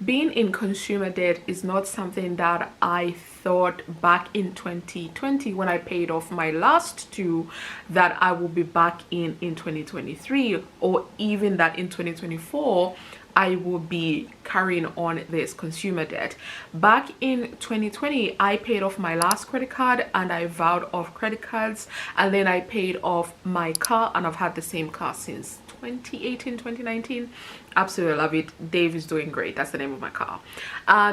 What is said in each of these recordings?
being in consumer debt is not something that I thought back in 2020 when I paid off my last two that I will be back in 2023, or even that in 2024 I will be carrying on this consumer debt. Back in 2020, I paid off my last credit card and I vowed off credit cards, and then I paid off my car, and I've had the same car since 2018, 2019. Absolutely love it. Dave is doing great. That's the name of my car.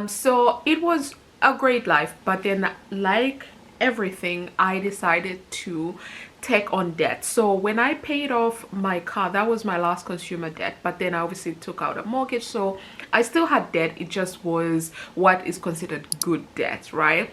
So it was a great life, but then, like everything, I decided to take on debt. So when I paid off my car, that was my last consumer debt, but then I obviously took out a mortgage, so I still had debt. It just was what is considered good debt, right?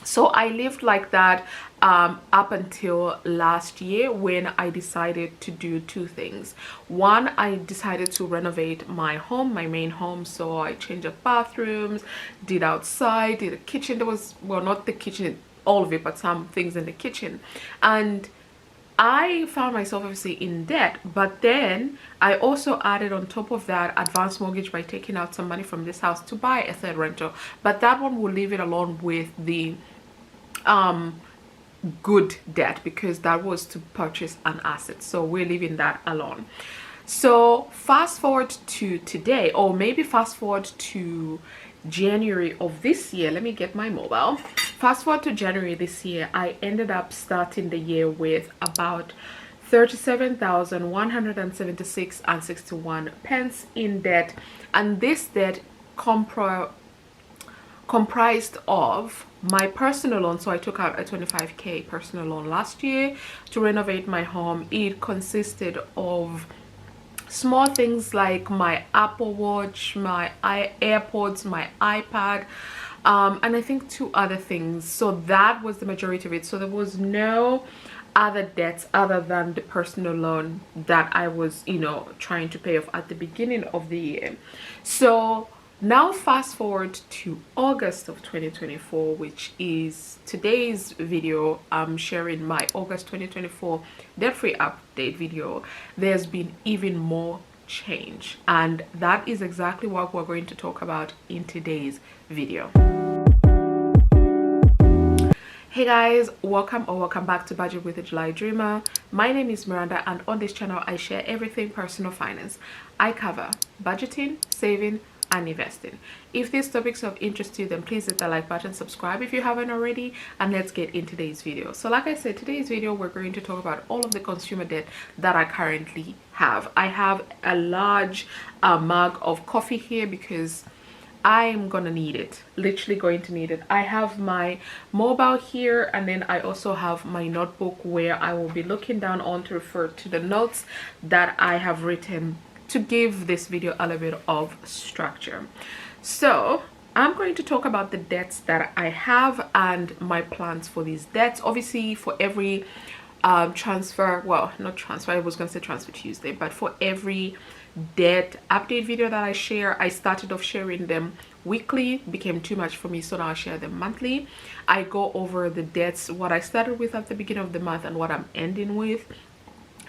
So I lived like that up until last year, when I decided to do two things. One, I decided to renovate my home, my main home. So I changed up bathrooms, did outside, did a kitchen. There was, well, not the kitchen, all of it, but some things in the kitchen. And I found myself obviously in debt, but then I also added on top of that advanced mortgage by taking out some money from this house to buy a third rental. But that one will leave it alone with the good debt, because that was to purchase an asset. So we're leaving that alone. So fast forward to today, or maybe fast forward to January of this year. Let me get my mobile. Fast forward to January this year, I ended up starting the year with about 37,176 and 61 pence in debt, and this debt comprised of my personal loan. So I took out a 25k personal loan last year to renovate my home. It consisted of small things like my Apple Watch, my AirPods, my iPad, and I think two other things. So that was the majority of it. So there was no other debts other than the personal loan that I was, trying to pay off at the beginning of the year. So now fast forward to August of 2024, which is today's video. I'm sharing my August 2024 debt-free update video. There's been even more change, and that is exactly what we're going to talk about in today's video. Hey guys, welcome back to Budget with a July Dreamer. My name is Miranda, and on this channel I share everything personal finance. I cover budgeting, saving, and investing. If these topics are of interest to you, then please hit the like button, subscribe if you haven't already, and let's get into today's video. So like I said, today's video we're going to talk about all of the consumer debt that I currently have. I have a large mug of coffee here because I'm gonna need it, literally going to need it. I have my mobile here, and then I also have my notebook where I will be looking down on to refer to the notes that I have written to give this video a little bit of structure. So I'm going to talk about the debts that I have and my plans for these debts. Obviously, for every transfer, well, not transfer, I was going to say transfer Tuesday, but for every debt update video that I share, I started off sharing them weekly, became too much for me, so now I share them monthly. I go over the debts, what I started with at the beginning of the month and what I'm ending with,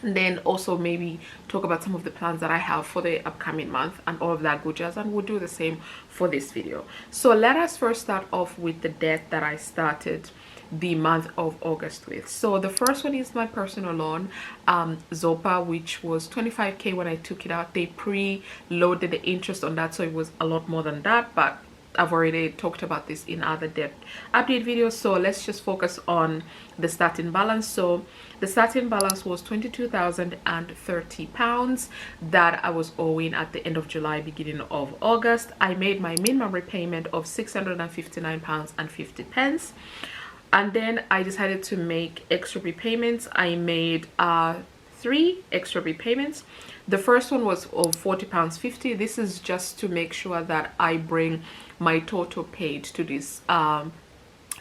and then also maybe talk about some of the plans that I have for the upcoming month and all of that good jazz, and we'll do the same for this video. So let us first start off with the debt that I started the month of August with. So the first one is my personal loan, Zopa, which was 25k when I took it out. They pre-loaded the interest on that, so it was a lot more than that, but I've already talked about this in other debt update videos, so let's just focus on the starting balance. So the starting balance was £22,030 that I was owing at the end of July, beginning of August. I made my minimum repayment of £659.50, and then I decided to make extra repayments. I made 3 extra repayments. The first one was of £40.50. This is just to make sure that I bring my total paid to this loan.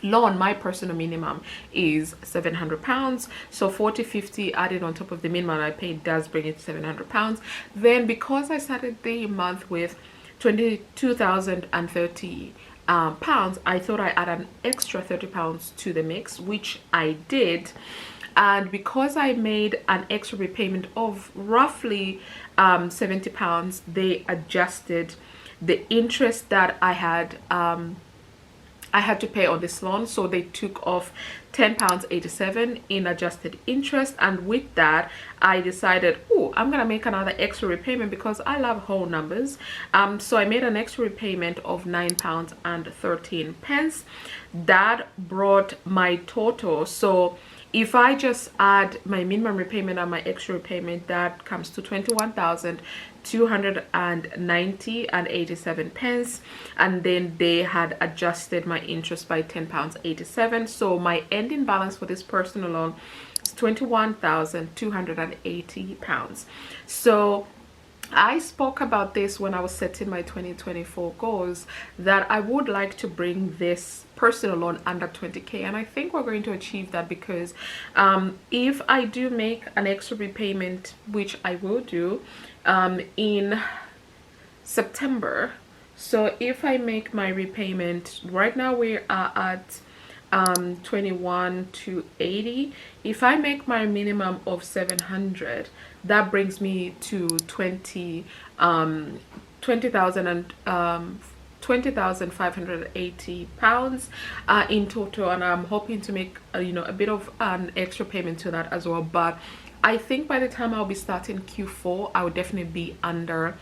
My personal minimum is £700, so £40.50 added on top of the minimum I paid does bring it to £700. Then because I started the month with £22,030 pounds, I thought I add an extra £30 to the mix, which I did. And because I made an extra repayment of roughly £70, they adjusted the interest that I had to pay on this loan. So they took off £10.87 in adjusted interest, and with that I decided, oh, I'm gonna make another extra repayment because I love whole numbers. So I made an extra repayment of £9.13. That brought my total, so if I just add my minimum repayment and my extra repayment, that comes to 21,290.87, and then they had adjusted my interest by £10.87. So my ending balance for this personal loan is £21,280. So I spoke about this when I was setting my 2024 goals, that I would like to bring this personal loan under 20k, and I think we're going to achieve that because if I do make an extra repayment, which I will do in September, so if I make my repayment, right now we are at 21,280. If I make my minimum of 700, that brings me to 20,580 pounds in total, and I'm hoping to make you know, a bit of an extra payment to that as well. But I think by the time I'll be starting Q4, I will definitely be under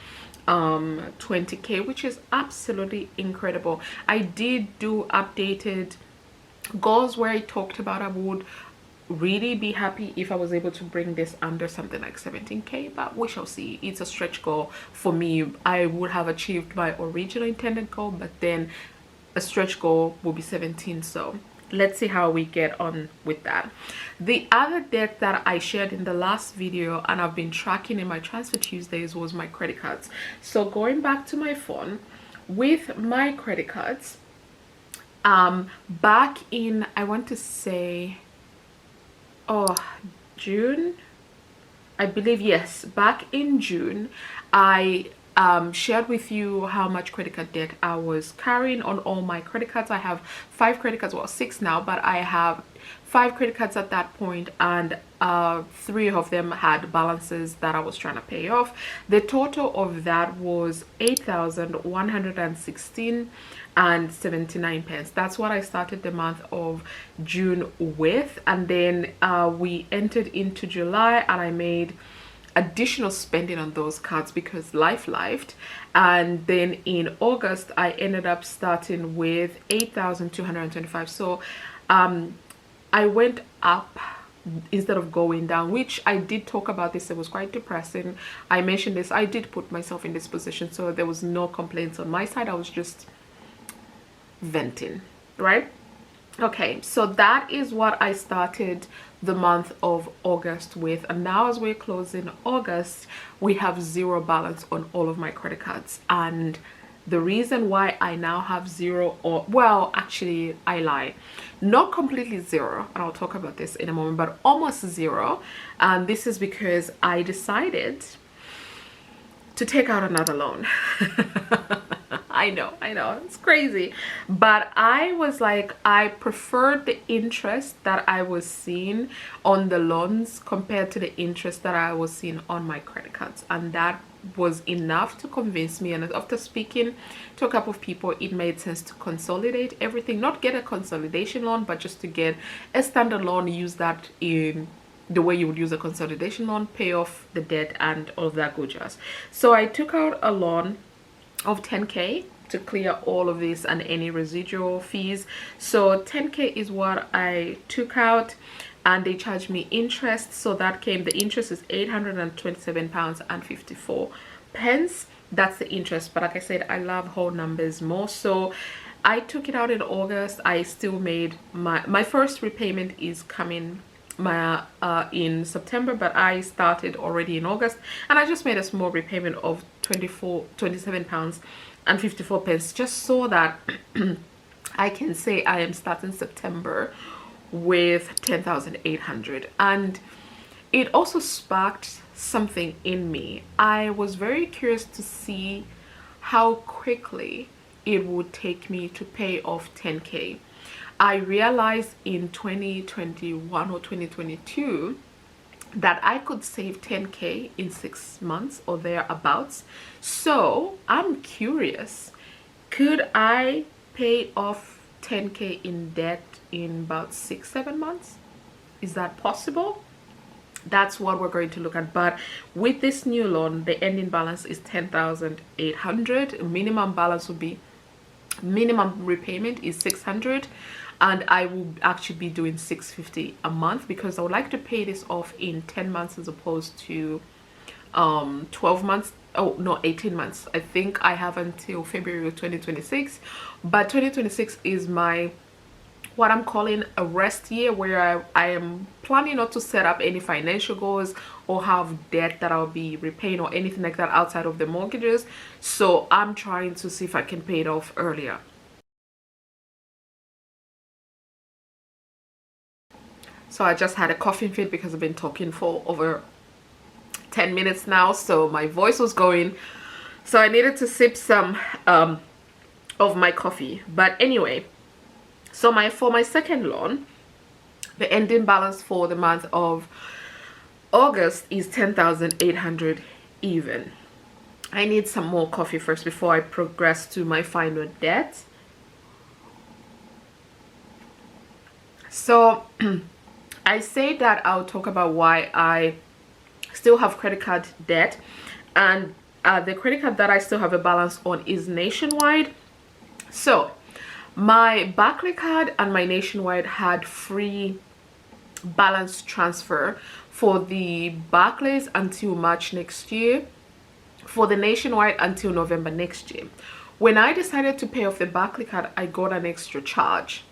20k, which is absolutely incredible. I did do updated goals where I talked about I would really be happy if I was able to bring this under something like 17k, but we shall see. It's a stretch goal for me. I would have achieved my original intended goal, but then a stretch goal will be 17, so let's see how we get on with that. The other debt that I shared in the last video and I've been tracking in my Transfer Tuesdays was my credit cards. So going back to my phone with my credit cards, back in, I want to say, June, I believe, yes, back in June, I shared with you how much credit card debt I was carrying on all my credit cards. I have 5 credit cards, well 6 now, but I have 5 credit cards at that point, and 3 of them had balances that I was trying to pay off. The total of that was 8,116 and 79 pence. That's what I started the month of June with, and then we entered into July and I made additional spending on those cards because life lifed, and then in August I ended up starting with 8,225. So I went up instead of going down, which I did talk about this. It was quite depressing. I mentioned this. I did put myself in this position, so there was no complaints on my side. I was just venting, right? Okay, so that is what I started the month of August with, and now as we're closing August, we have 0 balance on all of my credit cards. And the reason why I now have 0, or well, actually I lie, not completely 0, and I'll talk about this in a moment, but almost 0, and this is because I decided to take out another loan. I know, it's crazy, but I was like, I preferred the interest that I was seeing on the loans compared to the interest that I was seeing on my credit cards, and that was enough to convince me. And after speaking to a couple of people, it made sense to consolidate everything, not get a consolidation loan, but just to get a standard loan, use that in the way you would use a consolidation loan, pay off the debt and all of that good jazz. So I took out a loan of 10k to clear all of this and any residual fees. So 10k is what I took out, and they charged me interest. So that came, the interest is £827.54. That's the interest, but like I said, I love whole numbers more. So I took it out in August. I still made my first repayment is coming in September, but I started already in August, and I just made a small repayment of £27.54, just so that I can say I am starting September with 10,800. And it also sparked something in me. I was very curious to see how quickly it would take me to pay off 10k. I realized in 2021 or 2022 that I could save 10K in 6 months or thereabouts. So I'm curious, could I pay off 10K in debt in about 6-7 months? Is that possible? That's what we're going to look at. But with this new loan, the ending balance is 10,800. Minimum balance will be, minimum repayment is 600, and I will actually be doing 650 a month because I would like to pay this off in 10 months as opposed to 12 months. Oh no, 18 months. I think I have until February of 2026, but 2026 is my, what I'm calling a rest year, where I am planning not to set up any financial goals or have debt that I'll be repaying or anything like that outside of the mortgages. So I'm trying to see if I can pay it off earlier. So I just had a coughing fit because I've been talking for over 10 minutes now, so my voice was going, so I needed to sip some of my coffee. But anyway, so for my second loan, the ending balance for the month of August is 10,800 even. I need some more coffee first before I progress to my final debt. So I say that I'll talk about why I still have credit card debt, and the credit card that I still have a balance on is Nationwide. So my Barclays card and my Nationwide had free balance transfer for the Barclays until March next year, for the Nationwide until November next year. When I decided to pay off the Barclays card, I got an extra charge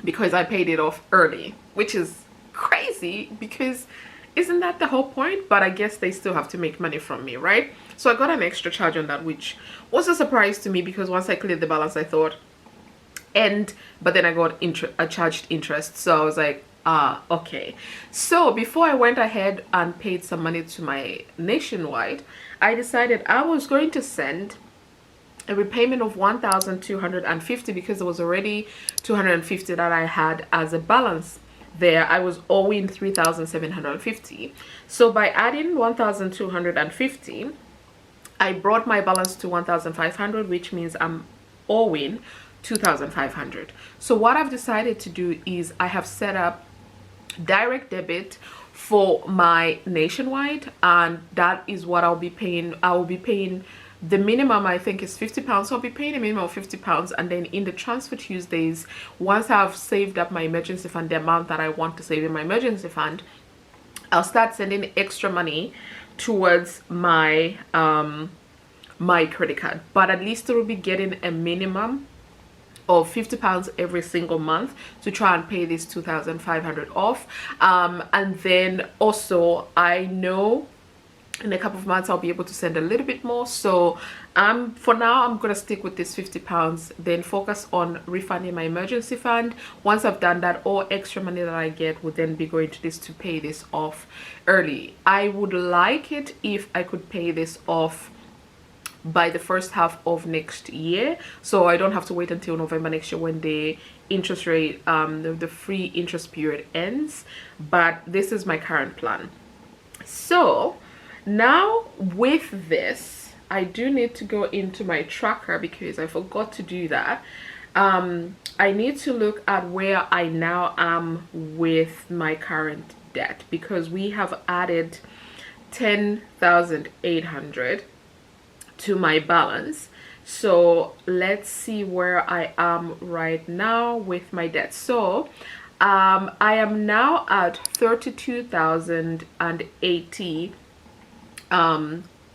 because I paid it off early, which is crazy because isn't that the whole point? But I guess they still have to make money from me, right? So I got an extra charge on that, which was a surprise to me because once I cleared the balance, I thought, but then I got a charged interest. So I was like, okay. So before I went ahead and paid some money to my Nationwide, I decided I was going to send a repayment of 1,250 because there was already 250 that I had as a balance there. I was owing 3,750. So by adding 1,250, I brought my balance to 1,500, which means I'm owing 2,500. So what I've decided to do is I have set up direct debit for my Nationwide, and that is what I'll be paying. I will be paying the minimum, I think, is £50. So I'll be paying a minimum of £50, and then in the transfer Tuesdays, once I've saved up my emergency fund, the amount that I want to save in my emergency fund, I'll start sending extra money towards my my credit card. But at least it will be getting a minimum of £50 every single month to try and pay this 2,500 off. And then also I know in a couple of months I'll be able to send a little bit more. So for now I'm gonna stick with this £50, then focus on refunding my emergency fund. Once I've done that, all extra money that I get would then be going to this to pay this off early. I would like it if I could pay this off by the first half of next year, so I don't have to wait until November next year when the interest rate, the free interest period ends. But this is my current plan. So now with this, I do need to go into my tracker because I forgot to do that. I need to look at where I now am with my current debt, because we have added 10,800 to my balance. So let's see where I am right now with my debt. So I am now at 32,080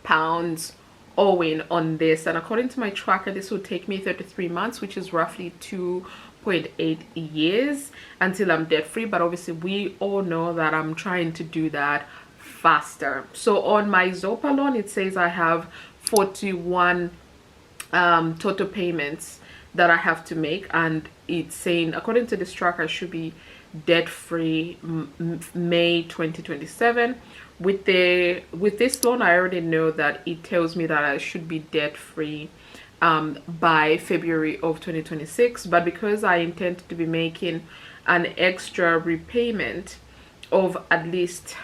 pounds owing on this, and according to my tracker this will take me 33 months, which is roughly 2.8 years until I'm debt free. But obviously we all know that I'm trying to do that faster. So on my Zopa loan, it says I have 41 total payments that I have to make, and it's saying according to this tracker I should be debt free May 2027. With this loan, I already know that it tells me that I should be debt free by February of 2026. But because I intend to be making an extra repayment of at least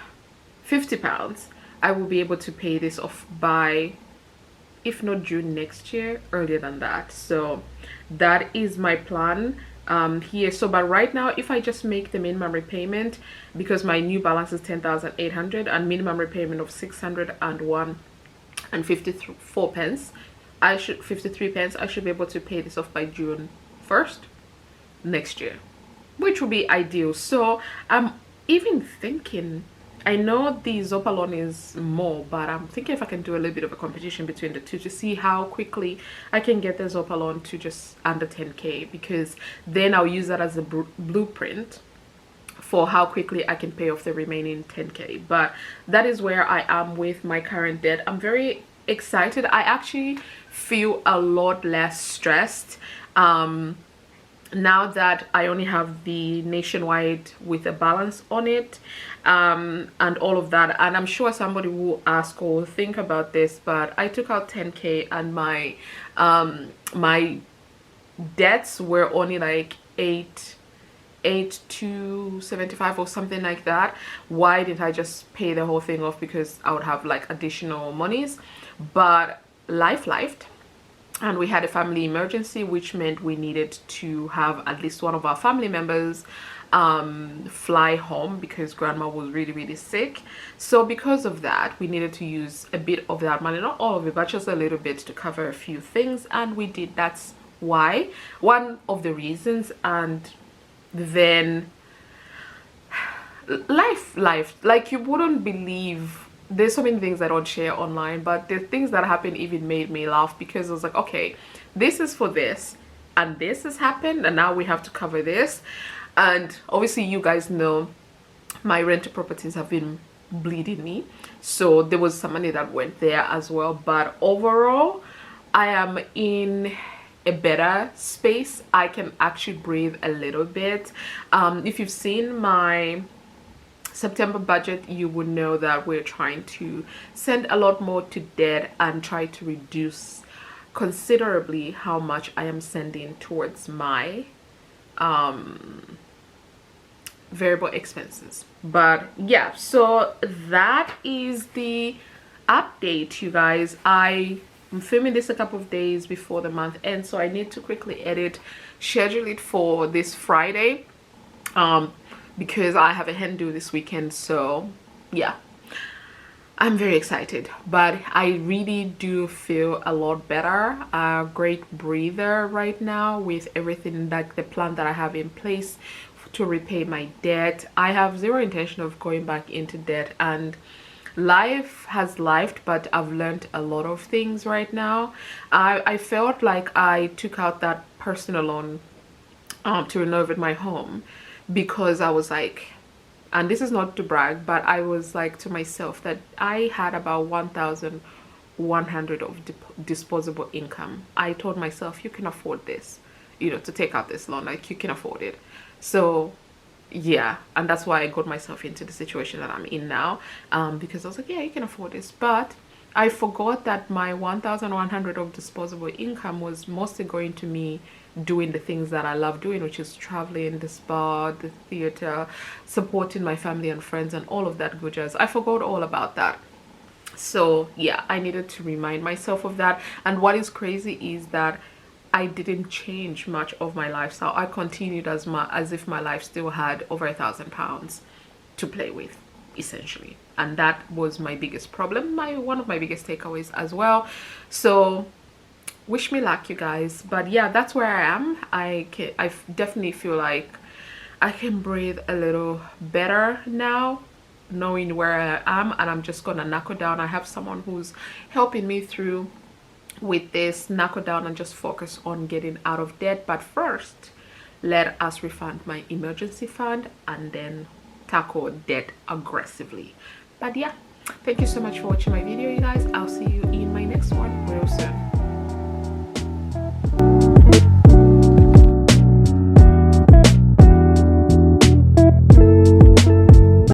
£50, I will be able to pay this off by, if not June next year, earlier than that. So that is my plan here. So but right now, if I just make the minimum repayment, because my new balance is 10,800 and minimum repayment of 601 and 54 pence, 53 pence, I should be able to pay this off by June 1st next year, which would be ideal. So I'm even thinking, I know the Zopa loan is more, but I'm thinking if I can do a little bit of a competition between the two to see how quickly I can get the Zopa loan to just under 10k, because then I'll use that as a blueprint for how quickly I can pay off the remaining 10k. But that is where I am with my current debt. I'm very excited. I actually feel a lot less stressed now that I only have the nationwide with a balance on it, and all of that. And I'm sure somebody will ask or think about this, but I took out 10k and my my debts were only like 8,275 or something like that. Why didn't I just pay the whole thing off? Because I would have like additional monies. But life lifed, and we had a family emergency, which meant we needed to have at least one of our family members fly home because grandma was really sick. So because of that, we needed to use a bit of that money, not all of it, but just a little bit, to cover a few things, and we did. That's why, one of the reasons. And then life like, you wouldn't believe, there's so many things I don't share online, but the things that happened even made me laugh, because I was like, okay, this is for this and this has happened, and now we have to cover this. And obviously you guys know my rental properties have been bleeding me, so there was some money that went there as well. But overall, I am in a better space. I can actually breathe a little bit. If you've seen my September budget, you would know that we're trying to send a lot more to debt and try to reduce considerably how much I am sending towards my variable expenses. But yeah, so that is the update, you guys. I'm filming this a couple of days before the month ends, so I need to quickly edit, schedule it for this Friday, because I have a hen do this weekend. So yeah, I'm very excited, but I really do feel a lot better, a great breather right now with everything, like the plan that I have in place to repay my debt. I have zero intention of going back into debt, and life has lived, but I've learned a lot of things right now. I felt like I took out that personal loan to renovate my home, because I was like, and this is not to brag, but I was like to myself that I had about 1,100 of disposable income. I told myself, you can afford this, you know, to take out this loan, like you can afford it. So yeah, and that's why I got myself into the situation that I'm in now, because I was like, yeah, you can afford this. But I forgot that my 1,100 of disposable income was mostly going to me doing the things that I love doing, which is traveling, the spa, the theater, supporting my family and friends, and all of that good jazz. I forgot all about that. So yeah, I needed to remind myself of that. And what is crazy is that I didn't change much of my lifestyle. I continued as if my life still had over £1,000 to play with, essentially. And that was my biggest problem, one of my biggest takeaways as well. So wish me luck, you guys. But yeah, that's where I am. I definitely feel like I can breathe a little better now, knowing where I am, and I'm just gonna knuckle down. I have someone who's helping me through with this, knuckle down and just focus on getting out of debt. But first, let us refund my emergency fund and then tackle debt aggressively. But yeah, thank you so much for watching my video, you guys. I'll see you in my next one.